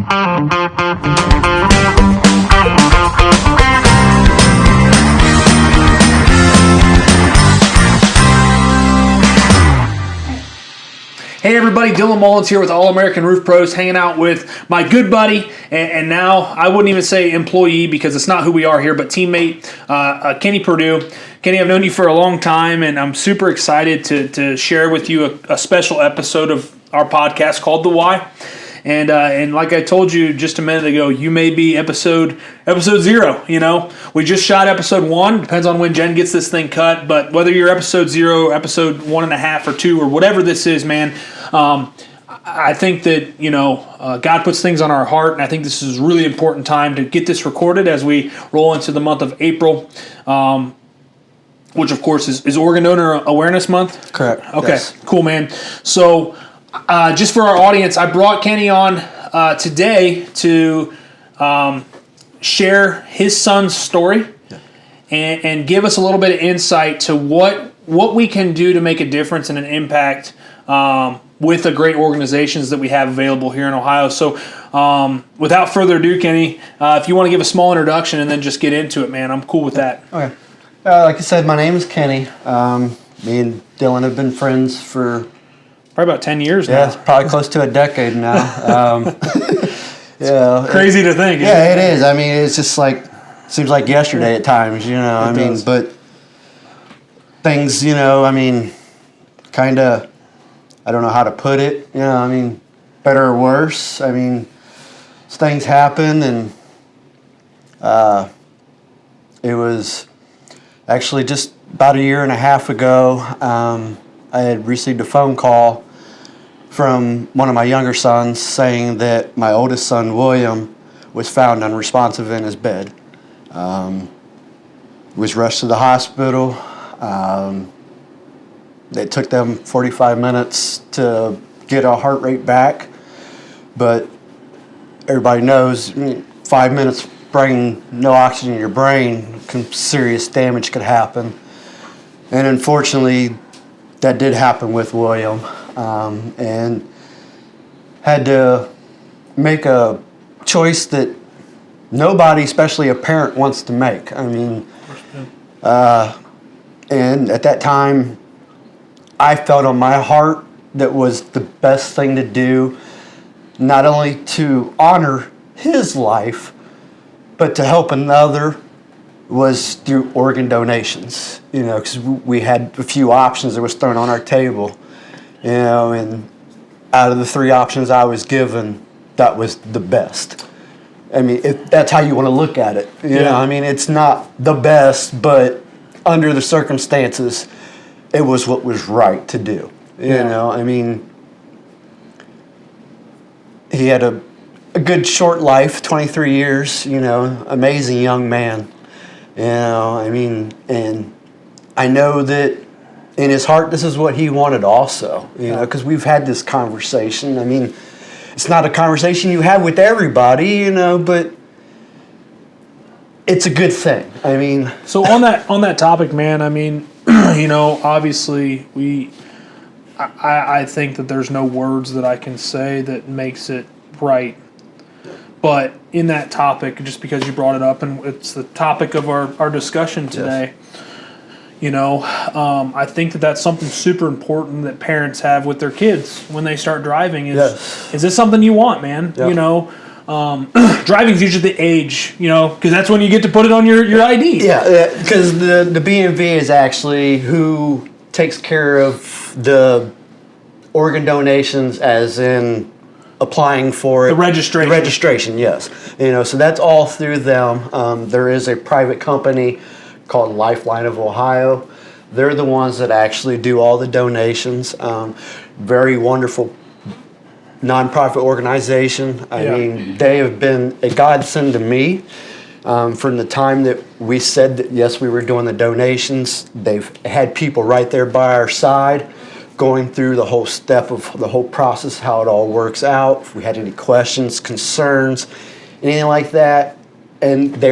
Hey everybody, Dylan Mullins here with All American Roof Pros, hanging out with my good buddy, and now I wouldn't even say employee because it's not who we are here, but teammate, Kenny Perdue. Kenny, I've known you for a long time, and I'm super excited to share with you a special episode of our podcast called The Why. And like I told you just a minute ago, you may be episode 0. You know, we just shot episode 1. Depends on when Jen gets this thing cut. But whether you're episode 0, episode 1.5, or 2, or whatever this is, man, I think that God puts things on our heart, and I think this is a really important time to get this recorded as we roll into the month of April. Which of course is Organ Donor Awareness Month. Correct. Okay. Yes. Cool, man. So. Just for our audience, I brought Kenny on today to share his son's story and give us a little bit of insight to what we can do to make a difference and an impact with the great organizations that we have available here in Ohio. So without further ado, Kenny, if you want to give a small introduction and then just get into it, man, I'm cool with that. Okay. Like I said, my name is Kenny. Me and Dylan have been friends for probably about 10 years now. Yeah, it's probably close to a decade now. Crazy to think. Yeah, it is. I mean, it's just like, seems like yesterday at times, but things, kind of, I don't know how to put it, better or worse. Things happen, and it was actually just about a year and a half ago, I had received a phone call from one of my younger sons saying that my oldest son, William, was found unresponsive in his bed. Was rushed to the hospital. It took them 45 minutes to get a heart rate back, but everybody knows 5 minutes bringing no oxygen in your brain, serious damage could happen. And unfortunately, that did happen with William, and had to make a choice that nobody, especially a parent, wants to make. And at that time, I felt on my heart that was the best thing to do, not only to honor his life, but to help another, was through organ donations, because we had a few options that was thrown on our table, and out of the 3 options I was given, that was the best. If that's how you want to look at it. It's not the best, but under the circumstances, it was what was right to do. He had a good short life, 23 years, amazing young man. And I know that in his heart, this is what he wanted also, because we've had this conversation. It's not a conversation you have with everybody, but it's a good thing. So on that topic, man, obviously I think that there's no words that I can say that makes it right. But in that topic, just because you brought it up, and it's the topic of our discussion today, I think that that's something super important that parents have with their kids when they start driving. Is this something you want, man? Yep. Driving is usually the age, because that's when you get to put it on your ID. Yeah, because the BMV is actually who takes care of the organ donations, as in applying for it. The registration. The registration, yes. So that's all through them. There is a private company called Lifeline of Ohio. They're the ones that actually do all the donations. Very wonderful nonprofit organization. They have been a godsend to me. From the time that we said that, yes, we were doing the donations, they've had people right there by our side, going through the whole step of the whole process, how it all works out. If we had any questions, concerns, anything like that. And they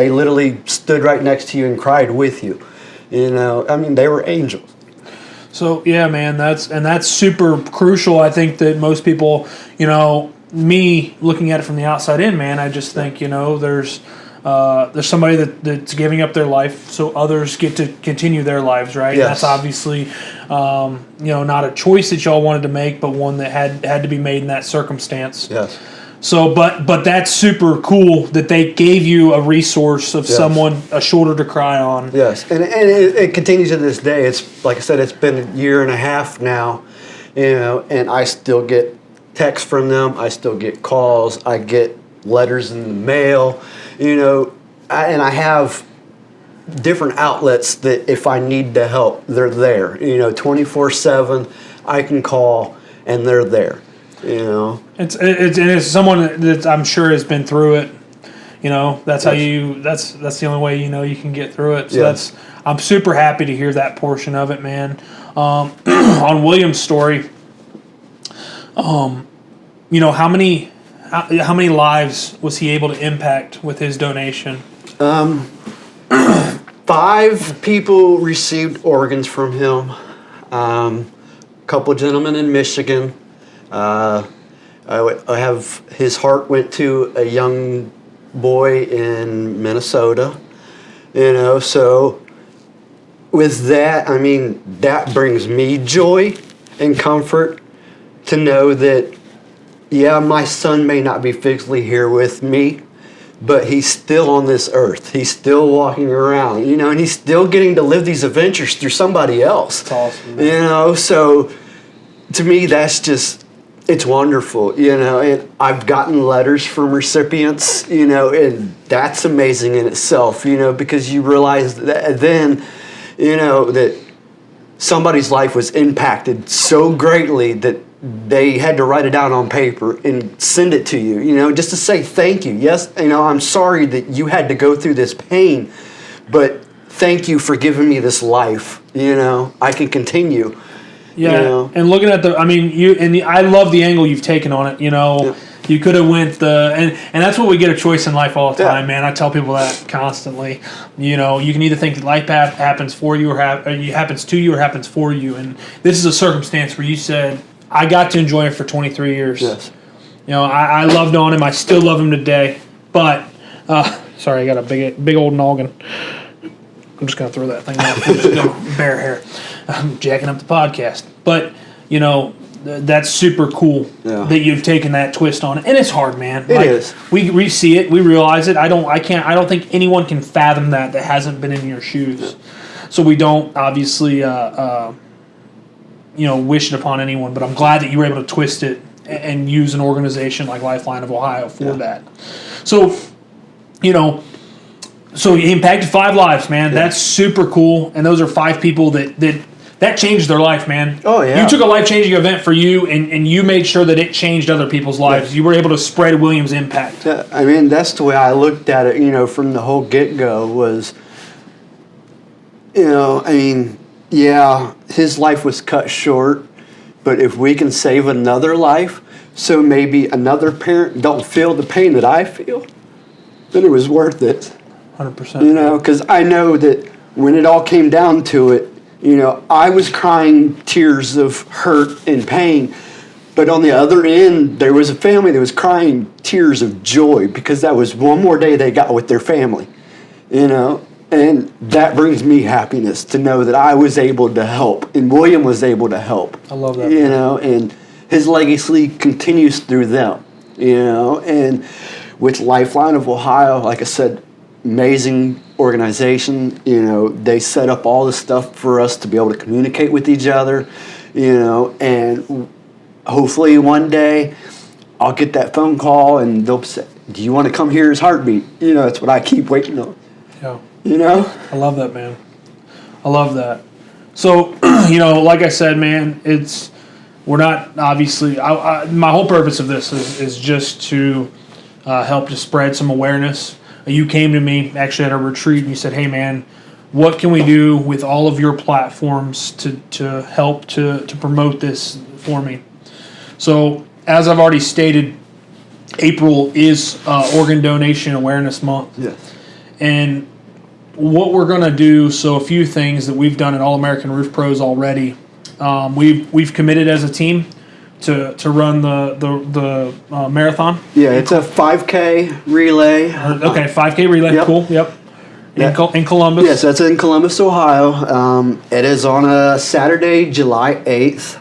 literally stood right next to you and cried with you. They were angels. So, yeah, man, that's super crucial. I think that most people, me looking at it from the outside in, man, I just think, there's somebody that's giving up their life so others get to continue their lives, right? Yes. That's obviously, not a choice that y'all wanted to make, but one that had to be made in that circumstance. Yes. So, but that's super cool that they gave you a resource of someone, a shoulder to cry on. Yes, and it continues to this day. It's like I said, it's been a year and a half now, and I still get texts from them. I still get calls. I get letters in the mail, and I have different outlets that if I need the help, they're there. 24/7, I can call and they're there. It's someone that I'm sure has been through it. That's how that's the only way you can get through it. So I'm super happy to hear that portion of it, man. On William's story, how many lives was he able to impact with his donation? 5 people received organs from him. A couple gentlemen in Michigan. I have his heart went to a young boy in Minnesota. So with that, that brings me joy and comfort to know that, my son may not be physically here with me, but he's still on this earth. He's still walking around, and he's still getting to live these adventures through somebody else. That's awesome, man. So to me, that's just, it's wonderful, and I've gotten letters from recipients, and that's amazing in itself, because you realize that then, that somebody's life was impacted so greatly that they had to write it down on paper and send it to you, just to say thank you. Yes, I'm sorry that you had to go through this pain, but thank you for giving me this life, I can continue. Yeah, and looking at I love the angle you've taken on it. You could have went and that's what we get a choice in life all the time, man. I tell people that constantly. You can either think that life happens for you or happens to you or happens for you. And this is a circumstance where you said, I got to enjoy it for 23 years. Yes. I loved on him. I still love him today. But sorry, I got a big old noggin. I'm just gonna throw that thing out. I'm just gonna bare hair. I'm jacking up the podcast. But, that's super cool that you've taken that twist on it. And it's hard, man. It is. We see it. We realize it. I don't think anyone can fathom that hasn't been in your shoes. Yeah. So we don't obviously, wish it upon anyone. But I'm glad that you were able to twist it and use an organization like Lifeline of Ohio for that. So, so he impacted 5 lives, man. Yeah. That's super cool. And those are 5 people that changed their life, man. Oh, yeah. You took a life-changing event for you, and you made sure that it changed other people's lives. Yeah. You were able to spread William's impact. Yeah, that's the way I looked at it, from the whole get-go was, his life was cut short, but if we can save another life, so maybe another parent don't feel the pain that I feel, then it was worth it. 100%. Because I know that when it all came down to it, I was crying tears of hurt and pain, but on the other end, there was a family that was crying tears of joy because that was one more day they got with their family, and that brings me happiness to know that I was able to help and William was able to help. I love that. And his legacy continues through them, and with Lifeline of Ohio, like I said, amazing organization. They set up all the stuff for us to be able to communicate with each other, and hopefully one day I'll get that phone call and they'll say, do you want to come hear his heartbeat? That's what I keep waiting on. Yeah. I love that, man. I love that. So, like I said, man, we're not obviously, my whole purpose of this is just to help to spread some awareness. You came to me actually at a retreat and you said, hey man, what can we do with all of your platforms to help to promote this for me? So as I've already stated, April is Organ Donation Awareness Month. Yes. And what we're going to do, so a few things that we've done at All American Roof Pros already. We've committed as a team to run the marathon. Yeah, it's a 5K relay. Okay, 5K relay. Yep. Cool. Yep. In Columbus. Yes, that's in Columbus, Ohio. It is on a Saturday, July 8th.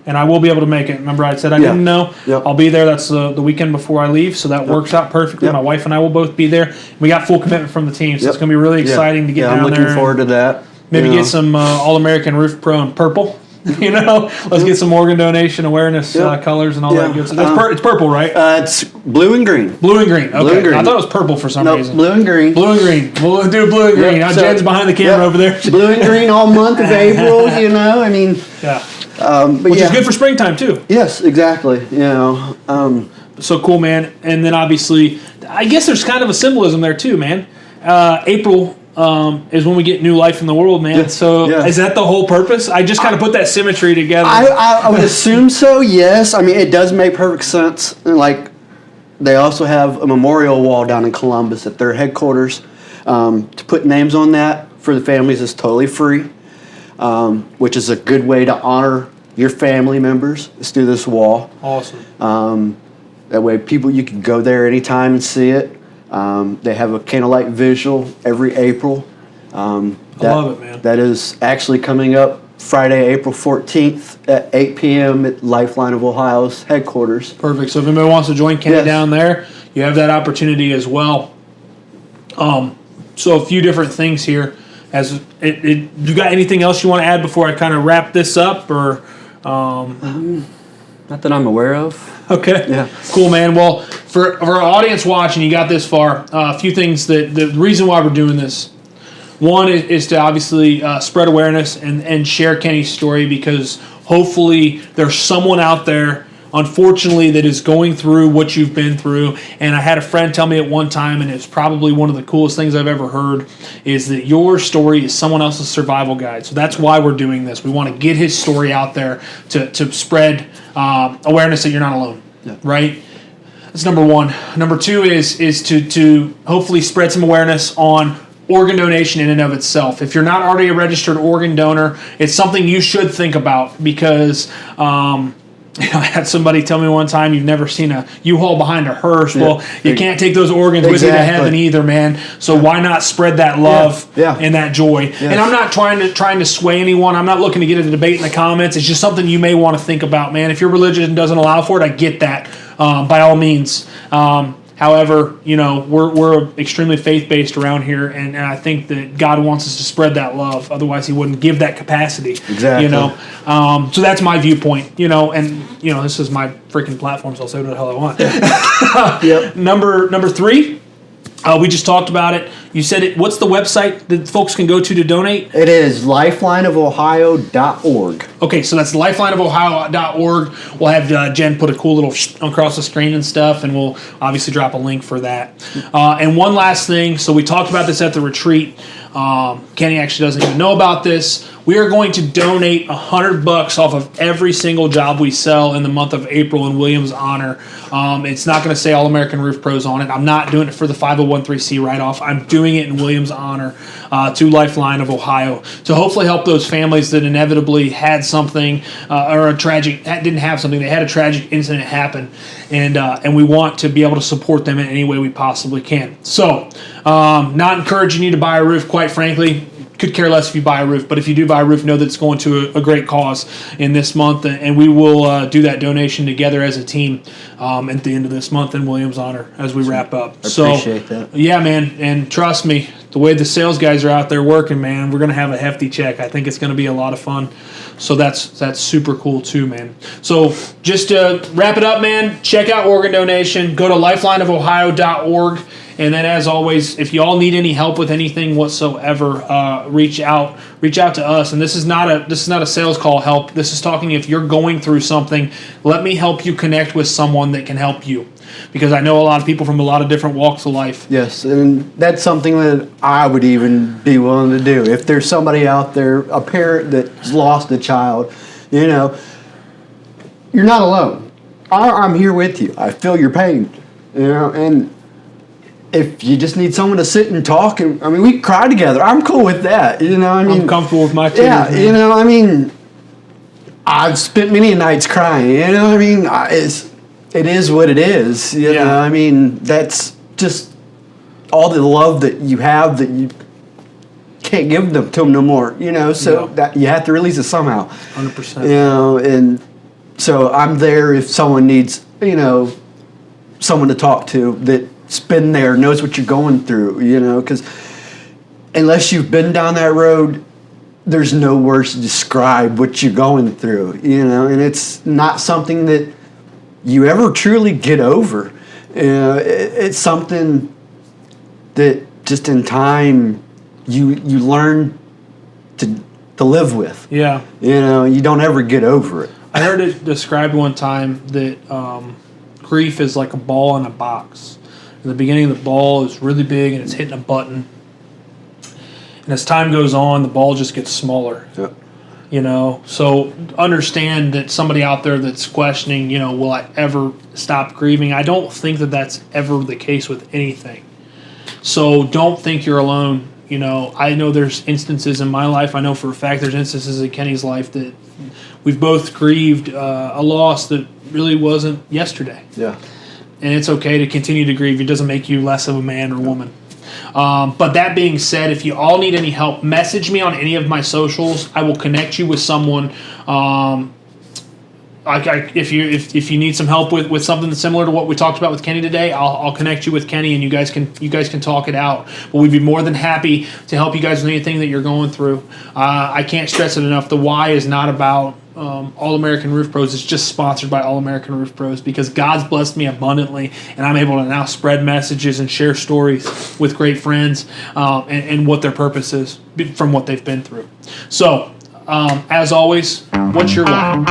And I will be able to make it. Remember, I said I didn't know. Yep. I'll be there. That's the weekend before I leave, so that works out perfectly. Yep. My wife and I will both be there. We got full commitment from the team, so it's going to be really exciting to get down there. I'm looking forward to that. Maybe get some All-American Roof Pro in purple. Let's get some organ donation awareness colors and all that good stuff. It's purple, right? It's blue and green. Blue and green. Okay. Blue and green. I thought it was purple for some reason. Blue and green. Blue and green. We'll do blue and green. Now Jen's behind the camera over there. Blue and green all month of April. I mean. Yeah. Which is good for springtime too. Yes, exactly. So cool, man. And then obviously, I guess there's kind of a symbolism there too, man. April is when we get new life in the world, man. Is that the whole purpose? I just kind of put that symmetry together. I would assume so, yes. I mean, it does make perfect sense. Like, they also have a memorial wall down in Columbus at their headquarters. To put names on that for the families is totally free, which is a good way to honor your family members is through this wall. Awesome. That way you can go there anytime and see it. They have a candlelight visual every April. I love it, man. That is actually coming up Friday, April 14th at 8 p.m. at Lifeline of Ohio's headquarters. Perfect. So if anybody wants to join Kenny down there, you have that opportunity as well. So a few different things here. You got anything else you want to add before I kind of wrap this up, or? Not that I'm aware of. Okay. Yeah. Cool, man. Well, for our audience watching, you got this far. A few things that the reason why we're doing this. One is to obviously spread awareness and share Kenny's story, because hopefully there's someone out there, unfortunately, that is going through what you've been through. And I had a friend tell me at one time, and it's probably one of the coolest things I've ever heard, is that your story is someone else's survival guide. So that's why we're doing this. We want to get his story out there to spread awareness that you're not alone, right? That's number one. Number two is to hopefully spread some awareness on organ donation in and of itself. If you're not already a registered organ donor, it's something you should think about, because I had somebody tell me one time, you've never seen a U-Haul behind a hearse. Yeah. Well, you can't take those organs with you to heaven either, man. So why not spread that love and that joy? Yes. And I'm not trying to sway anyone. I'm not looking to get a debate in the comments. It's just something you may want to think about, man. If your religion doesn't allow for it, I get that, by all means. However, we're extremely faith-based around here, and I think that God wants us to spread that love. Otherwise, He wouldn't give that capacity. Exactly. So that's my viewpoint. And this is my freaking platform, so I'll say what the hell I want. Yep. Number three, we just talked about it. You said it. What's the website that folks can go to donate? It is lifelineofohio.org. Okay, so that's lifelineofohio.org. We'll have Jen put a cool little across the screen and stuff, and we'll obviously drop a link for that. And one last thing. So we talked about this at the retreat. Kenny actually doesn't even know about this. We are going to donate $100 off of every single job we sell in the month of April in William's honor. It's not going to say All American Roof Pros on it. I'm not doing it for the 501(c) write-off. I'm doing it in William's honor to Lifeline of Ohio to hopefully help those families that inevitably had something or didn't have something. They had a tragic incident happen, and we want to be able to support them in any way we possibly can. So, not encouraging you to buy a roof, quite frankly. Could care less if you buy a roof, but if you do buy a roof, know that it's going to a great cause in this month, and we will do that donation together as a team at the end of this month in William's honor as we wrap up. I appreciate that. Yeah, man, and trust me, the way the sales guys are out there working, man, we're going to have a hefty check. I think it's going to be a lot of fun. So that's super cool too, man. So just to wrap it up, man, check out organ donation. Go to lifelineofohio.org. And then, as always, if you all need any help with anything whatsoever, reach out to us. And this is not a sales call help. This is talking if you're going through something, let me help you connect with someone that can help you. Because I know a lot of people from a lot of different walks of life. Yes, and that's something that I would even be willing to do. If there's somebody out there, a parent that's lost a child, you're not alone. I'm here with you. I feel your pain, and if you just need someone to sit and talk, and we cry together. I'm cool with that. I'm comfortable with my tears. Yeah, I've spent many nights crying. You know what I mean? It is what it is. You know, I mean, that's just all the love that you have that you can't give them to them no more. You know, so that you have to release it somehow. 100%. You know, and so I'm there if someone needs, you know, someone to talk to that's been there, knows what you're going through. You know, because unless you've been down that road, there's no words to describe what you're going through, you know, and it's not something that you ever truly get over. It's something that just in time you learn to live with. Yeah. You know, you don't ever get over it. I heard it described one time that grief is like a ball in a box. In the beginning, the ball is really big and it's hitting a button. And as time goes on, the ball just gets smaller. Yep. You know, so understand that somebody out there that's questioning, you know, will I ever stop grieving? I don't think that that's ever the case with anything. So don't think you're alone. You know, I know there's instances in my life. I know for a fact there's instances in Kenny's life that we've both grieved a loss that really wasn't yesterday. Yeah. And it's okay to continue to grieve. It doesn't make you less of a man or woman. But that being said, if you all need any help, message me on any of my socials. I will connect you with someone. If you need some help with something similar to what we talked about with Kenny today, I'll connect you with Kenny, and you guys can talk it out. But we'd be more than happy to help you guys with anything that you're going through. I can't stress it enough. The why is not about All American Roof Pros. It's just sponsored by All American Roof Pros because God's blessed me abundantly, and I'm able to now spread messages and share stories with great friends and what their purpose is from what they've been through. So, as always, what's your why?